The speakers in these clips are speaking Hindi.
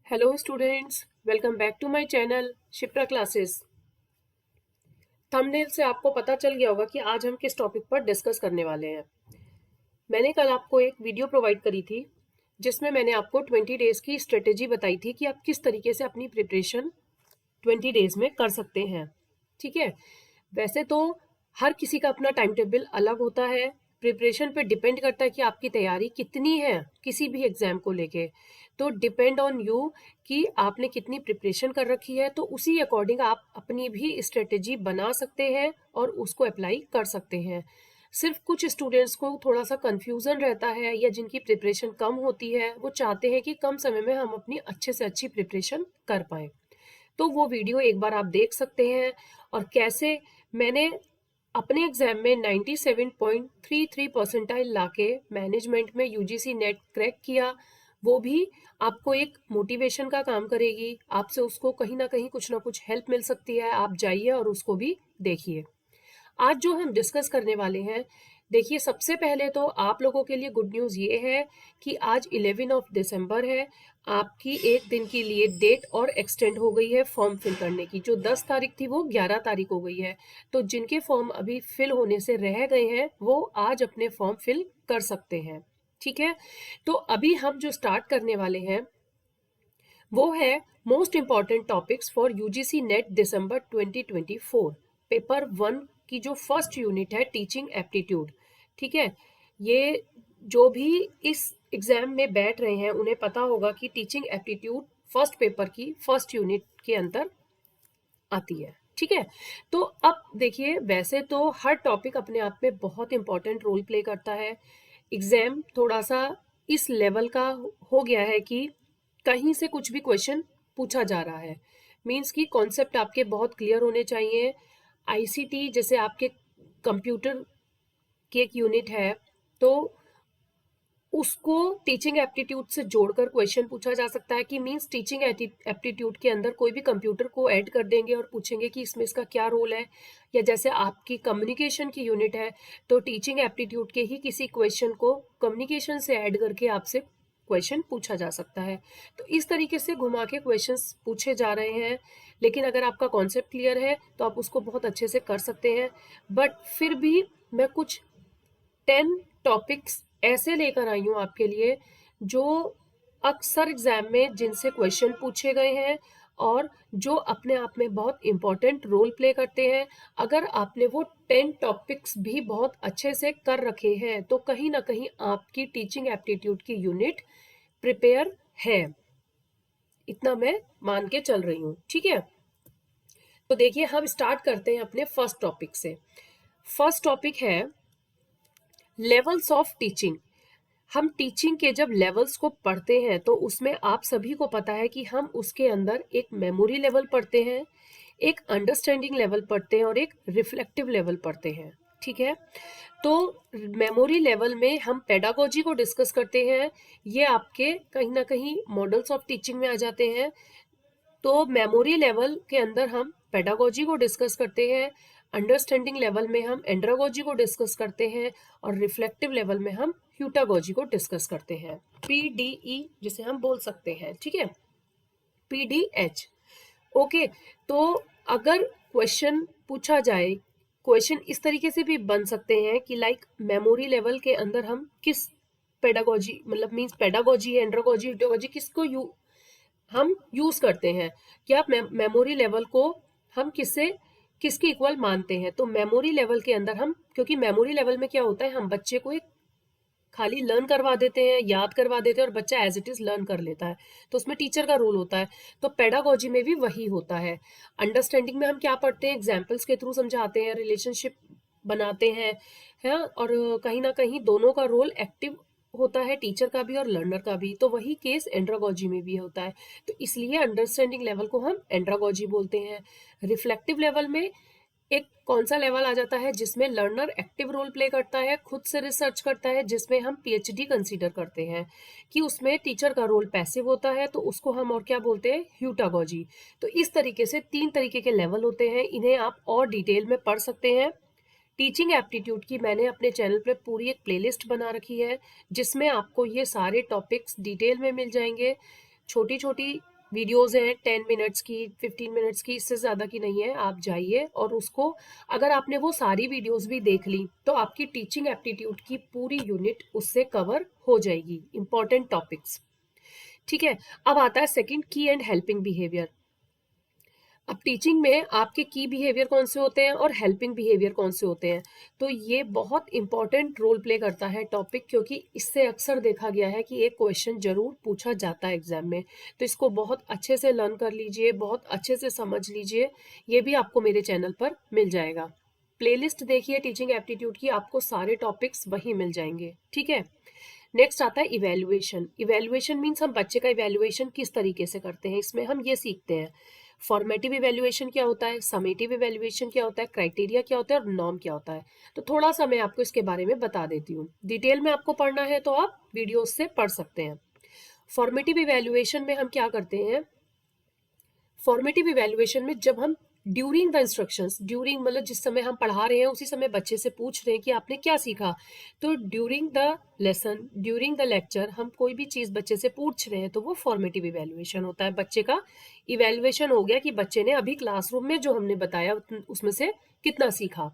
Hello students, welcome back to my channel Shipra classes. Thumbnail से आपको पता चल गया होगा कि आज हम किस टॉपिक पर डिस्कस करने वाले हैं। मैंने कल आपको एक वीडियो प्रोवाइड करी थी जिसमें मैंने आपको 20 डेज की स्ट्रेटेजी बताई थी कि आप किस तरीके से अपनी प्रिपरेशन 20 डेज में कर सकते हैं। ठीक है, वैसे तो हर किसी का अपना टाइम टेबल अलग होता है। प्रिपरेशन पे डिपेंड करता है कि आपकी तैयारी कितनी है किसी भी एग्जाम को लेके। तो डिपेंड ऑन यू कि आपने कितनी प्रिपरेशन कर रखी है, तो उसी अकॉर्डिंग आप अपनी भी स्ट्रेटेजी बना सकते हैं और उसको अप्लाई कर सकते हैं। सिर्फ कुछ स्टूडेंट्स को थोड़ा सा कंफ्यूजन रहता है या जिनकी प्रिपरेशन कम होती है, वो चाहते हैं कि कम समय में हम अपनी अच्छे से अच्छी प्रिपरेशन कर पाएं। तो वो वीडियो एक बार आप देख सकते हैं और कैसे मैंने अपने एग्जाम में 97.33 परसेंटाइल लाके मैनेजमेंट में यूजीसी नेट क्रैक किया। वो भी आपको एक मोटिवेशन का काम करेगी, आपसे उसको कहीं ना कुछ हेल्प मिल सकती है। आप जाइए और उसको भी देखिए। आज जो हम डिस्कस करने वाले हैं, देखिए सबसे पहले तो आप लोगों के लिए गुड न्यूज़ ये है कि आज 11 ऑफ दिसंबर है। आपकी एक दिन के लिए डेट और एक्सटेंड हो गई है फॉर्म फिल करने की। जो 10 तारीख थी वो 11 तारीख हो गई है। तो जिनके फॉर्म अभी फिल होने से रह गए हैं वो आज अपने फॉर्म फिल कर सकते हैं। ठीक है, तो अभी हम जो स्टार्ट करने वाले हैं वो है most important topics for UGC net December 2024। Paper 1 की जो फर्स्ट यूनिट है टीचिंग एप्टीट्यूड। ठीक है, ये जो भी इस एग्जाम में बैठ रहे हैं उन्हें पता होगा कि टीचिंग एप्टीट्यूड फर्स्ट पेपर की फर्स्ट यूनिट के अंदर आती है। ठीक है, तो अब देखिए वैसे तो हर टॉपिक अपने आप में बहुत इंपॉर्टेंट रोल प्ले करता है। एग्जाम थोड़ा सा इस लेवल का हो गया है कि कहीं से कुछ भी क्वेश्चन पूछा जा रहा है। मीन्स कि कॉन्सेप्ट आपके बहुत क्लियर होने चाहिए। आईसीटी जैसे आपके कंप्यूटर की एक यूनिट है, तो उसको टीचिंग एप्टीट्यूड से जोड़कर क्वेश्चन पूछा जा सकता है कि मींस टीचिंग एप्टीट्यूड के अंदर कोई भी कंप्यूटर को ऐड कर देंगे और पूछेंगे कि इसमें इसका क्या रोल है। या जैसे आपकी कम्युनिकेशन की यूनिट है, तो टीचिंग एप्टीट्यूड के ही किसी क्वेश्चन को कम्युनिकेशन से ऐड करके आपसे क्वेश्चन पूछा जा सकता है। तो इस तरीके से घुमा के क्वेश्चंस पूछे जा रहे हैं। लेकिन अगर आपका कॉन्सेप्ट क्लियर है तो आप उसको बहुत अच्छे से कर सकते हैं। बट फिर भी मैं कुछ 10 टॉपिक्स ऐसे लेकर आई हूँ आपके लिए जो अक्सर एग्जाम में जिनसे क्वेश्चन पूछे गए हैं और जो अपने आप में बहुत इंपॉर्टेंट रोल प्ले करते हैं। अगर आपने वो 10 टॉपिक्स भी बहुत अच्छे से कर रखे हैं तो कहीं ना कहीं आपकी टीचिंग एप्टीट्यूड की यूनिट प्रिपेयर है, इतना मैं मान के चल रही हूँ। ठीक है, तो देखिए हम स्टार्ट करते हैं अपने फर्स्ट टॉपिक से। फर्स्ट टॉपिक है लेवल्स ऑफ टीचिंग। हम टीचिंग के जब लेवल्स को पढ़ते हैं तो उसमें आप सभी को पता है कि हम उसके अंदर एक मेमोरी लेवल पढ़ते हैं, एक अंडरस्टैंडिंग लेवल पढ़ते हैं और एक रिफ्लेक्टिव लेवल पढ़ते हैं। ठीक है, तो मेमोरी लेवल में हम पेडागोजी को डिस्कस करते हैं। ये आपके कहीं ना कहीं मॉडल्स ऑफ टीचिंग में आ जाते हैं। तो मेमोरी लेवल के अंदर हम पेडागोजी को डिस्कस करते हैं, अंडरस्टैंडिंग लेवल में हम एंड्रागोजी को डिस्कस करते हैं और रिफ्लेक्टिव लेवल में हम ह्यूटागोजी को डिस्कस करते हैं। पीडीई जिसे हम बोल सकते हैं। ठीक है, पीडीएच। ओके, तो अगर क्वेश्चन पूछा जाए, क्वेश्चन इस तरीके से भी बन सकते हैं कि लाइक मेमोरी लेवल के अंदर हम किस पेडागोजी मतलब मींस पेडागोजी एंड्रागोजी ह्यूटागोजी किसको हम यूज करते हैं, कि आप मेमोरी लेवल को हम किसके इक्वल मानते हैं। तो मेमोरी लेवल के अंदर हम, क्योंकि मेमोरी लेवल में क्या होता है, हम बच्चे को एक खाली लर्न करवा देते हैं, याद करवा देते हैं और बच्चा एज इट इज लर्न कर लेता है। तो उसमें टीचर का रोल होता है। तो पेडागोजी में भी वही होता है। अंडरस्टैंडिंग में हम क्या पढ़ते हैं, एग्जाम्पल्स के थ्रू समझाते हैं, रिलेशनशिप बनाते हैं, है। और कहीं ना कहीं दोनों का रोल एक्टिव होता है, टीचर का भी और लर्नर का भी। तो वही केस एंड्रागोजी में भी होता है। तो इसलिए अंडरस्टैंडिंग लेवल को हम एंड्रागोजी बोलते हैं। रिफ्लेक्टिव लेवल में एक कौन सा लेवल आ जाता है जिसमें लर्नर एक्टिव रोल प्ले करता है, खुद से रिसर्च करता है, जिसमें हम पीएचडी कंसीडर करते हैं कि उसमें टीचर का रोल पैसिव होता है। तो उसको हम और क्या बोलते हैं, ह्यूटागोजी। तो इस तरीके से 3 तरीके के लेवल होते हैं, इन्हें आप और डिटेल में पढ़ सकते हैं। टीचिंग एप्टीट्यूड की मैंने अपने चैनल पे पूरी एक प्लेलिस्ट बना रखी है जिसमें आपको ये सारे टॉपिक्स डिटेल में मिल जाएंगे। छोटी छोटी वीडियोज़ हैं 10 मिनट्स की, 15 मिनट्स की, इससे ज़्यादा की नहीं है। आप जाइए और उसको, अगर आपने वो सारी वीडियोज़ भी देख ली तो आपकी टीचिंग एप्टीट्यूड की पूरी यूनिट उससे कवर हो जाएगी, इंपॉर्टेंट टॉपिक्स। ठीक है, अब आता है सेकंड, की एंड हेल्पिंग बिहेवियर। अब टीचिंग में आपके की बिहेवियर कौन से होते हैं और हेल्पिंग बिहेवियर कौन से होते हैं, तो ये बहुत इंपॉर्टेंट रोल प्ले करता है टॉपिक, क्योंकि इससे अक्सर देखा गया है कि एक क्वेश्चन जरूर पूछा जाता है एग्जाम में। तो इसको बहुत अच्छे से लर्न कर लीजिए, बहुत अच्छे से समझ लीजिए। ये भी आपको मेरे चैनल पर मिल जाएगा। प्लेलिस्ट देखिए टीचिंग एप्टीट्यूड की, आपको सारे टॉपिक्स वहीं मिल जाएंगे। ठीक है, नेक्स्ट आता है इवेल्युएशन। इवेल्युएशन मीन्स हम बच्चे का इवेल्युएशन किस तरीके से करते हैं, इसमें हम ये सीखते हैं फॉर्मेटिव इवेल्युएशन क्या होता है, समेटिव इवेल्युएशन क्या होता है, क्राइटेरिया क्या होता है और नॉर्म क्या होता है। तो थोड़ा सा मैं आपको इसके बारे में बता देती हूँ। डिटेल में आपको पढ़ना है तो आप वीडियोस से पढ़ सकते हैं। फॉर्मेटिव इवेल्युएशन में हम क्या करते हैं, फॉर्मेटिव इवेल्युएशन में जब हम ड्यूरिंग द इंस्ट्रक्शंस, ड्यूरिंग मतलब जिस समय हम पढ़ा रहे हैं उसी समय बच्चे से पूछ रहे हैं कि आपने क्या सीखा, तो during the lesson, during the lecture हम कोई भी चीज़ बच्चे से पूछ रहे हैं तो वो फॉर्मेटिव इवेल्युएशन होता है। बच्चे का इवेल्युएशन हो गया कि बच्चे ने अभी क्लासरूम में जो हमने बताया उसमें से कितना सीखा।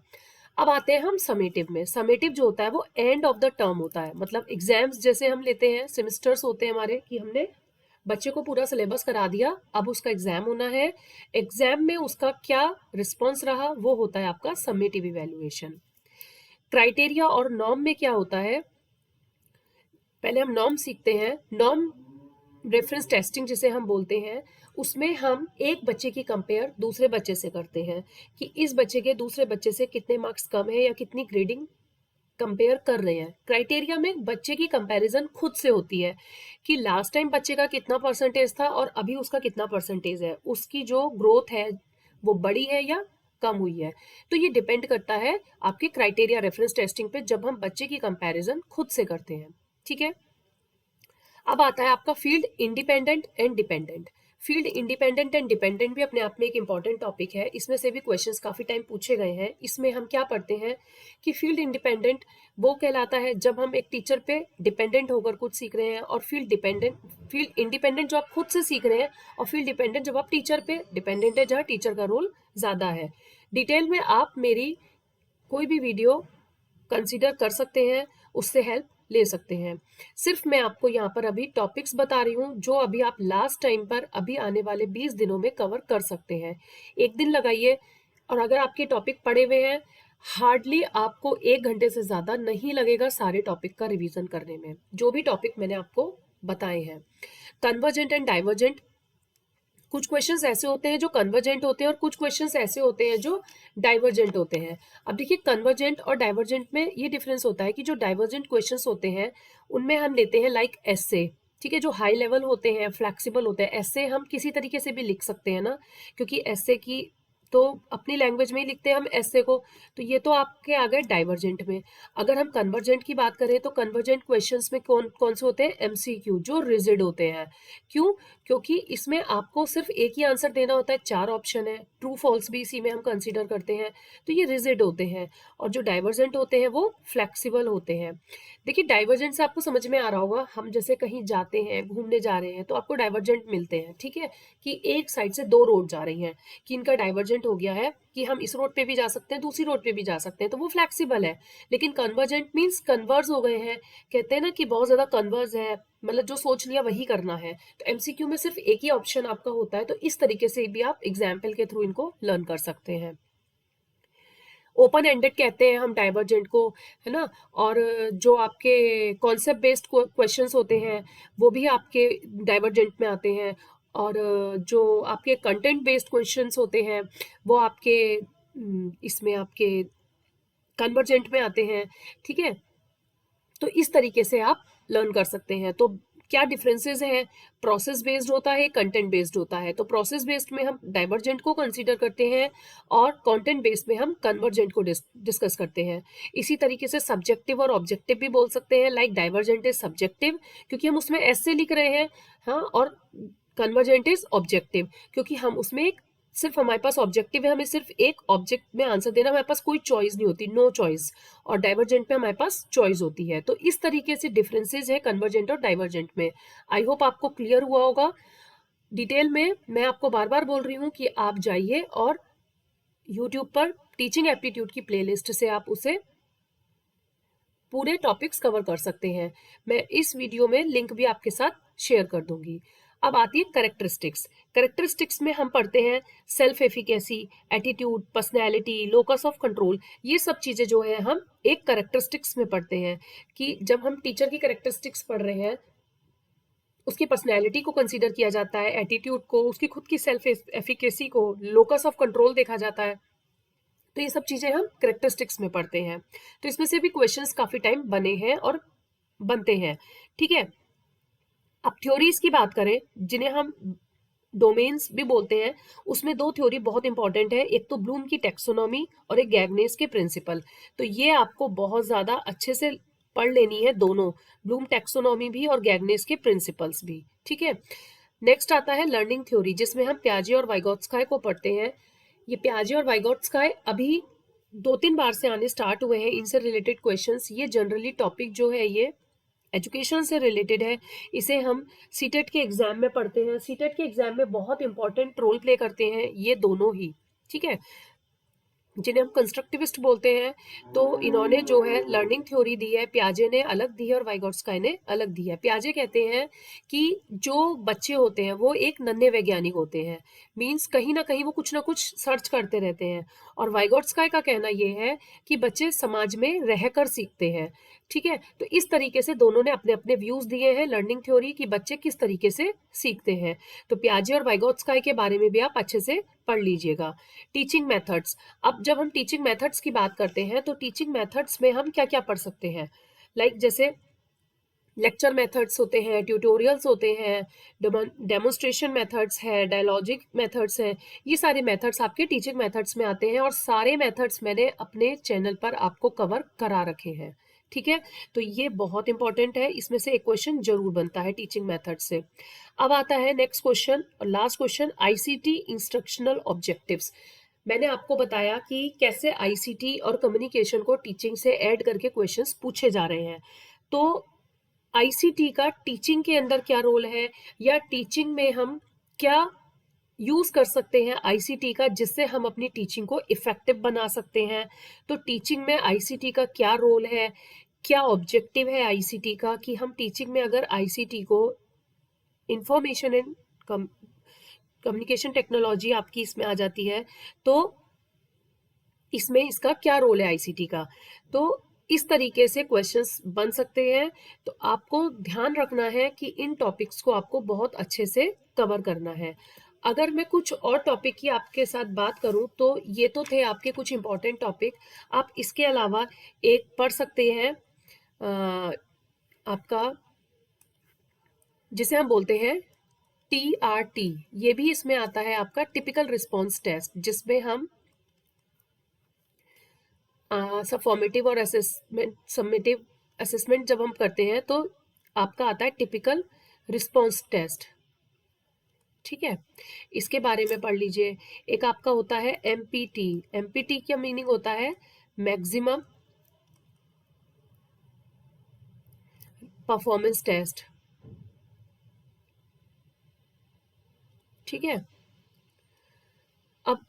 अब आते हैं हम समेटिव में। समेटिव जो होता है वो एंड ऑफ द टर्म होता है, मतलब एग्जाम्स जैसे हम लेते हैं, सेमेस्टर्स होते हैं हमारे, कि हमने बच्चे को पूरा सिलेबस करा दिया, अब उसका एग्जाम होना है, एग्जाम में उसका क्या रिस्पॉन्स रहा वो होता है आपका समेटिव इवेल्युएशन। क्राइटेरिया और नॉर्म में क्या होता है, पहले हम नॉर्म सीखते हैं। नॉर्म रेफरेंस टेस्टिंग जिसे हम बोलते हैं, उसमें हम एक बच्चे की कंपेयर दूसरे बच्चे से करते हैं कि इस बच्चे के दूसरे बच्चे से कितने मार्क्स कम है या कितनी ग्रेडिंग कंपेयर कर रहे हैं। क्राइटेरिया में बच्चे की कंपैरिजन खुद से होती है कि लास्ट टाइम बच्चे का कितना परसेंटेज था और अभी उसका कितना परसेंटेज है, उसकी जो ग्रोथ है वो बड़ी है या कम हुई है। तो ये डिपेंड करता है आपके क्राइटेरिया रेफरेंस टेस्टिंग पे, जब हम बच्चे की कंपैरिजन खुद से करते हैं। ठीक है, अब आता है आपका field independent and dependent. Field independent and dependent भी अपने आप में एक इंपॉर्टेंट टॉपिक है, इसमें से भी क्वेश्चंस काफी टाइम पूछे गए हैं। इसमें हम क्या पढ़ते हैं कि फील्ड इंडिपेंडेंट वो कहलाता है जब हम एक टीचर पे डिपेंडेंट होकर कुछ सीख रहे हैं, और फील्ड इंडिपेंडेंट जो आप खुद से सीख रहे हैं, और फील्ड डिपेंडेंट जब आप टीचर पे डिपेंडेंट है, जहाँ टीचर का रोल ज्यादा है। डिटेल में आप मेरी कोई भी वीडियो कंसीडर कर सकते हैं, उससे हेल्प ले सकते हैं। सिर्फ मैं आपको यहाँ पर अभी टॉपिक्स बता रही हूँ जो अभी आप लास्ट टाइम पर अभी आने वाले 20 दिनों में कवर कर सकते हैं। एक दिन लगाइए, और अगर आपके टॉपिक पढ़े हुए हैं, हार्डली आपको 1 घंटे से ज़्यादा नहीं लगेगा सारे टॉपिक का रिवीजन करने में, जो भी टॉपिक मैंने आपको बताए हैं। कन्वर्जेंट एंड डाइवर्जेंट, कुछ क्वेश्चंस ऐसे होते हैं जो कन्वर्जेंट होते हैं और कुछ क्वेश्चंस ऐसे होते हैं जो डाइवर्जेंट होते हैं। अब देखिए, कन्वर्जेंट और डाइवर्जेंट में ये डिफरेंस होता है कि जो डाइवर्जेंट क्वेश्चंस होते हैं उनमें हम लेते हैं लाइक एस्से। ठीक है, जो हाई लेवल होते हैं, फ्लेक्सिबल होते हैं। एस्से हम किसी तरीके से भी लिख सकते हैं ना, क्योंकि एस्से की तो अपनी लैंग्वेज में ही लिखते हैं हम एस्से को। तो ये तो आपके आ गए डाइवर्जेंट में। अगर हम कन्वर्जेंट की बात करें तो कन्वर्जेंट क्वेश्चंस में कौन कौन से होते हैं, एमसीक्यू, जो रिजिड होते हैं। क्यों? क्योंकि इसमें आपको सिर्फ एक ही आंसर देना होता है, 4 ऑप्शन है, ट्रू फॉल्स भी इसी में हम कंसीडर करते हैं। तो ये रिजिड होते हैं, और जो डाइवर्जेंट होते हैं वो फ्लेक्सिबल होते हैं। देखिए, डाइवर्जेंट से आपको समझ में आ रहा होगा, हम जैसे कहीं जाते हैं, घूमने जा रहे हैं, तो आपको डाइवर्जेंट मिलते हैं। ठीक है, कि एक साइड से 2 रोड जा रही हैं, कि इनका डाइवर्जेंट हो गया है कि हम इस रोड पे भी जा सकते हैं, दूसरी रोड पे भी जा सकते हैं, तो वो फ्लेक्सिबल है। लेकिन कन्वर्जेंट मीन्स कन्वर्ज हो गए हैं, कहते हैं ना कि बहुत ज्यादा कन्वर्ज है, मतलब जो सोच लिया वही करना है। तो एमसीक्यू में सिर्फ एक ही ऑप्शन आपका होता है, तो इस तरीके से भी आप एग्जाम्पल के थ्रू इनको लर्न कर सकते हैं। ओपन एंडेड कहते हैं हम डाइवर्जेंट को, है ना। और जो आपके कॉन्सेप्ट बेस्ड क्वेश्चंस होते हैं वो भी आपके डाइवर्जेंट में आते हैं, और जो आपके कंटेंट बेस्ड क्वेश्चंस होते हैं वो आपके इसमें आपके कन्वर्जेंट में आते हैं। ठीक है, तो इस तरीके से आप लर्न कर सकते हैं। तो क्या डिफरेंसेस हैं, प्रोसेस बेस्ड होता है, कंटेंट बेस्ड होता है। तो प्रोसेस बेस्ड में हम डाइवर्जेंट को कंसीडर करते हैं, और कंटेंट बेस्ड में हम कन्वर्जेंट को डिस्कस करते हैं। इसी तरीके से सब्जेक्टिव और ऑब्जेक्टिव भी बोल सकते हैं, लाइक डाइवर्जेंट इज सब्जेक्टिव क्योंकि हम उसमें ऐसे लिख रहे हैं, हाँ, और कन्वर्जेंट इज ऑब्जेक्टिव क्योंकि हम उसमें एक सिर्फ हमारे पास ऑब्जेक्टिव है, हमें सिर्फ एक ऑब्जेक्ट में आंसर देना, हमारे पास कोई चॉइस नहीं होती, नो चॉइस। और डाइवर्जेंट में हमारे पास चॉइस होती है। तो इस तरीके से डिफरेंसेस है कन्वर्जेंट और डाइवर्जेंट में। आई होप आपको क्लियर हुआ होगा। डिटेल में मैं आपको बार बार बोल रही हूँ कि आप जाइए और यूट्यूब पर टीचिंग एप्टीट्यूड की प्लेलिस्ट से आप उसे पूरे टॉपिक्स कवर कर सकते हैं। मैं इस वीडियो में लिंक भी आपके साथ शेयर कर दूंगी। अब आती है करेक्टरिस्टिक्स। करेक्टरिस्टिक्स में हम पढ़ते हैं self efficacy, attitude, personality, locus of control. ये सब चीज़ें जो है हम एक करेक्टरिस्टिक्स में पढ़ते हैं कि जब हम टीचर की करेक्टरिस्टिक्स पढ़ रहे हैं, उसकी पर्सनैलिटी को कंसीडर किया जाता है, एटीट्यूड को, उसकी खुद की सेल्फ एफिकेसी को, लोकस ऑफ कंट्रोल देखा जाता है। तो ये सब चीज़ें हम करेक्टरिस्टिक्स में पढ़ते हैं। तो इसमें से भी क्वेश्चंस काफ़ी टाइम बने हैं और बनते हैं। ठीक है, अब थ्योरीज की बात करें जिन्हें हम डोमेन्स भी बोलते हैं, उसमें दो थ्योरी बहुत इंपॉर्टेंट है। एक तो ब्लूम की टेक्सोनॉमी और एक गैगनेस के प्रिंसिपल। तो ये आपको बहुत ज़्यादा अच्छे से पढ़ लेनी है, दोनों, ब्लूम टेक्सोनॉमी भी और गैगनेस के प्रिंसिपल्स भी। ठीक है, नेक्स्ट आता है लर्निंग थ्योरी, जिसमें हम प्याजे और वाइगोत्स्काय को पढ़ते हैं। ये प्याजे और वाइगोत्स्काय अभी 2-3 बार से आने स्टार्ट हुए हैं, इनसे रिलेटेड क्वेश्चंस। ये जनरली टॉपिक जो है ये एजुकेशन से रिलेटेड है। इसे हम सीटेट के एग्जाम में पढ़ते हैं। सीटेट के एग्जाम में बहुत इंपॉर्टेंट रोल प्ले करते हैं ये दोनों ही। ठीक है, जिन्हें हम कंस्ट्रक्टिविस्ट बोलते हैं। तो इन्होंने जो है लर्निंग थ्योरी दी है, प्याजे ने अलग दी है और वाइगोट्स्काय ने अलग दी है। प्याजे कहते हैं कि जो बच्चे होते हैं वो एक नन्हे वैज्ञानिक होते हैं, मीन्स कहीं ना कहीं वो कुछ ना कुछ सर्च करते रहते हैं। और वाइगोट्स्काय का कहना ये है कि बच्चे समाज में रहकर सीखते हैं। ठीक है, तो इस तरीके से दोनों ने अपने अपने व्यूज दिए हैं लर्निंग थ्योरी कि बच्चे किस तरीके से सीखते हैं। तो प्याजे और वाइगोट्स्काय के बारे में भी आप अच्छे से पढ़ लीजिएगा। Teaching methods. अब जब हम टीचिंग मेथड्स की बात करते हैं तो टीचिंग मेथड्स में हम क्या क्या पढ़ सकते हैं, जैसे लेक्चर मेथड्स होते हैं, ट्यूटोरियल्स होते हैं, डेमोन्स्ट्रेशन मेथड्स है, डायलॉजिक मेथड्स हैं। ये सारे मेथड्स आपके टीचिंग मेथड्स में आते हैं और सारे मेथड्स मैंने अपने चैनल पर आपको कवर करा रखे हैं। ठीक है, तो ये बहुत इंपॉर्टेंट है, इसमें से एक क्वेश्चन जरूर बनता है टीचिंग मेथड से। अब आता है नेक्स्ट क्वेश्चन और last question, ICT instructional objectives. मैंने आपको बताया कि कैसे आईसीटी और कम्युनिकेशन को टीचिंग से ऐड करके क्वेश्चंस पूछे जा रहे हैं। तो आईसीटी का टीचिंग के अंदर क्या रोल है, या टीचिंग में हम क्या यूज कर सकते हैं आईसीटी का, जिससे हम अपनी टीचिंग को इफेक्टिव बना सकते हैं। तो टीचिंग में आईसीटी का क्या रोल है, क्या ऑब्जेक्टिव है आईसीटी का, कि हम टीचिंग में अगर आईसीटी को, इंफॉर्मेशन एंड कम्युनिकेशन टेक्नोलॉजी आपकी इसमें आ जाती है, तो इसमें इसका क्या रोल है आईसीटी का। तो इस तरीके से क्वेश्चंस बन सकते हैं। तो आपको ध्यान रखना है कि इन टॉपिक्स को आपको बहुत अच्छे से कवर करना है। अगर मैं कुछ और टॉपिक की आपके साथ बात करूं तो ये तो थे आपके कुछ इंपॉर्टेंट टॉपिक। आप इसके अलावा एक पढ़ सकते हैं आपका, जिसे हम बोलते हैं TRT। ये भी इसमें आता है आपका, टिपिकल रिस्पॉन्स टेस्ट, जिसमें हम सब फॉर्मेटिव और असेसमेंट, समेटिव असेसमेंट जब हम करते हैं तो आपका आता है टिपिकल रिस्पॉन्स टेस्ट। ठीक है, इसके बारे में पढ़ लीजिए। एक आपका होता है MPT। MPT का मीनिंग होता है मैक्सिमम परफॉर्मेंस टेस्ट। ठीक है, अब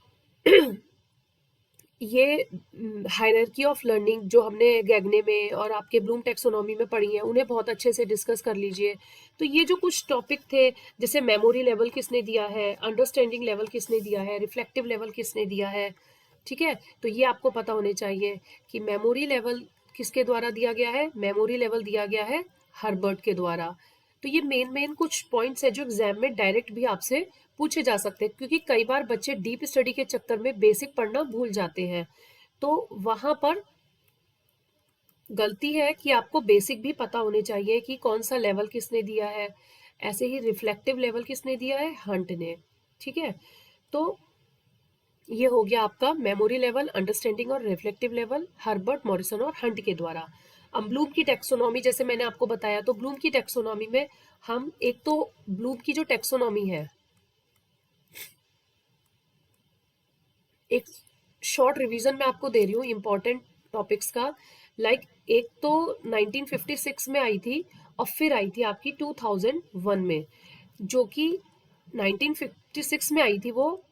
ये हायरार्की ऑफ लर्निंग जो हमने गैगने में और आपके ब्लूम टेक्सोनॉमी में पढ़ी है, उन्हें बहुत अच्छे से डिस्कस कर लीजिए। तो ये जो कुछ टॉपिक थे, जैसे मेमोरी लेवल किसने दिया है, अंडरस्टैंडिंग लेवल किसने दिया है, रिफ्लेक्टिव लेवल किसने दिया है, ठीक है, तो ये आपको पता होने चाहिए कि मेमोरी लेवल किसके द्वारा दिया गया है। मेमोरी लेवल दिया गया है हर्बर्ट के द्वारा। तो ये मेन कुछ पॉइंट्स है जो एग्जाम में डायरेक्ट भी आपसे पूछे जा सकते हैं, क्योंकि कई बार बच्चे डीप स्टडी के चक्कर में बेसिक पढ़ना भूल जाते हैं। तो वहां पर गलती है कि आपको बेसिक भी पता होने चाहिए कि कौन सा लेवल किसने दिया है। ऐसे ही रिफ्लेक्टिव लेवल किसने दिया है, हंट ने। ठीक है, तो ये हो गया आपका मेमोरी लेवल, अंडरस्टैंडिंग और रिफ्लेक्टिव लेवल, हर्बर्ट, मॉरिसन और हंट के द्वारा। अब ब्लूम की टेक्सोनॉमी, जैसे मैंने आपको बताया, तो ब्लूम की टेक्सोनॉमी में हम, एक तो ब्लूम की जो टेक्सोनॉमी है, एक शॉर्ट रिवीजन मैं आपको दे रही हूँ इंपॉर्टेंट टॉपिक्स का। एक तो 1956 में आई थी और फिर आई थी आपकी 2001 में, जो कि 1956 में आई थी वो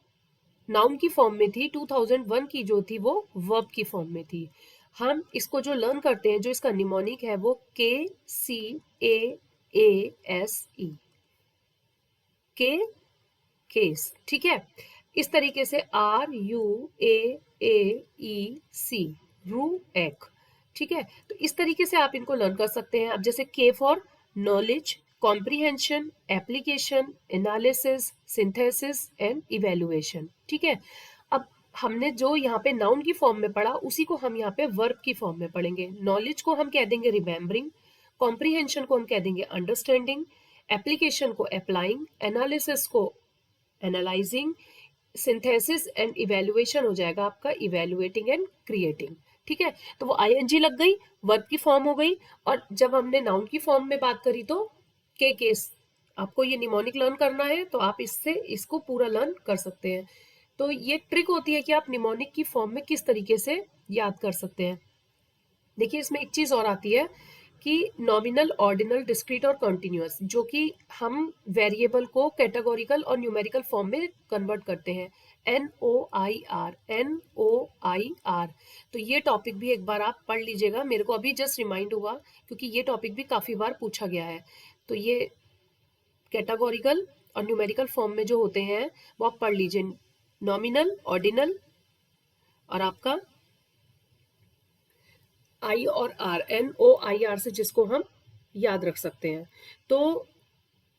नाउन की फॉर्म में थी, 2001 की जो थी वो वर्ब की फॉर्म में थी। हम इसको जो लर्न करते हैं, जो इसका निमोनिक है वो KCAASE, के केस, ठीक है। इस तरीके से RUAAEC, रू एक, ठीक है। तो इस तरीके से आप इनको लर्न कर सकते हैं। अब जैसे K for knowledge, comprehension, application, analysis, synthesis and evaluation, ठीक है। अब हमने जो यहाँ पे नाउन की फॉर्म में पढ़ा उसी को हम यहाँ पे वर्ब की फॉर्म में पढ़ेंगे। नॉलेज को हम कह देंगे रिमेम्बरिंग, कॉम्प्रीहेंशन को हम कह देंगे अंडरस्टैंडिंग, एप्लीकेशन को अप्लाइंग, एनालिसिस को एनालाइजिंग, सिंथेसिस एंड इवेल्युएशन हो जाएगा आपका इवेल्युएटिंग एंड क्रिएटिंग, ठीक है। तो वो आईएनजी लग गई, वर्ब की फॉर्म हो गई। और जब हमने नाउन की फॉर्म में बात करी तो के केस, आपको ये निमोनिक लर्न करना है तो आप इससे इसको पूरा लर्न कर सकते हैं। तो ये ट्रिक होती है कि आप निमोनिक की फॉर्म में किस तरीके से याद कर सकते हैं। देखिए इसमें एक चीज और आती है कि नॉमिनल, ऑर्डिनल, डिस्क्रीट और कॉन्टिन्यूअस, जो कि हम वेरिएबल को कैटेगोरिकल और न्यूमेरिकल फॉर्म में कन्वर्ट करते हैं। NOIR, NOIR। तो ये टॉपिक भी एक बार आप पढ़ लीजिएगा, मेरे को अभी जस्ट रिमाइंड हुआ क्योंकि ये टॉपिक भी काफ़ी बार पूछा गया है। तो ये कैटेगोरिकल और न्यूमेरिकल फॉर्म में जो होते हैं वो आप पढ़ लीजिए, नॉमिनल, ऑर्डिनल और आपका आई और आर, NOIR से जिसको हम याद रख सकते हैं। तो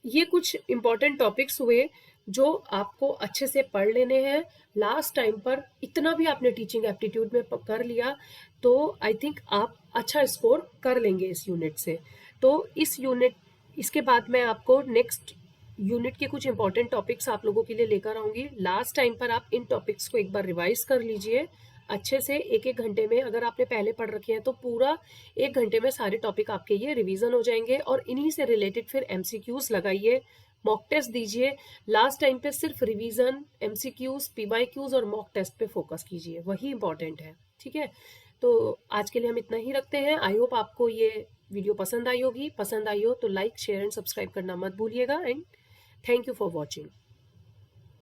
ये कुछ इंपॉर्टेंट टॉपिक्स हुए जो आपको अच्छे से पढ़ लेने हैं। लास्ट टाइम पर इतना भी आपने टीचिंग एप्टीट्यूड में कर लिया तो आई थिंक आप अच्छा स्कोर कर लेंगे इस यूनिट से। तो इस यूनिट, इसके बाद मैं आपको नेक्स्ट यूनिट के कुछ इंपॉर्टेंट टॉपिक्स आप लोगों के लिए लेकर आऊंगी। लास्ट टाइम पर आप इन टॉपिक्स को एक बार रिवाइज कर लीजिए अच्छे से, एक एक घंटे में। अगर आपने पहले पढ़ रखे हैं तो पूरा एक घंटे में सारे टॉपिक आपके ये रिवीजन हो जाएंगे और इन्हीं से रिलेटेड फिर MCQs लगाइए, मॉक टेस्ट दीजिए। लास्ट टाइम पे सिर्फ रिवीजन, MCQs, PYQs और मॉक टेस्ट पे फोकस कीजिए, वही इंपॉर्टेंट है, ठीक है। तो आज के लिए हम इतना ही रखते हैं। आई होप आपको ये वीडियो पसंद आई होगी। पसंद आई हो तो लाइक, शेयर एंड सब्सक्राइब करना मत भूलिएगा। And thank you for watching.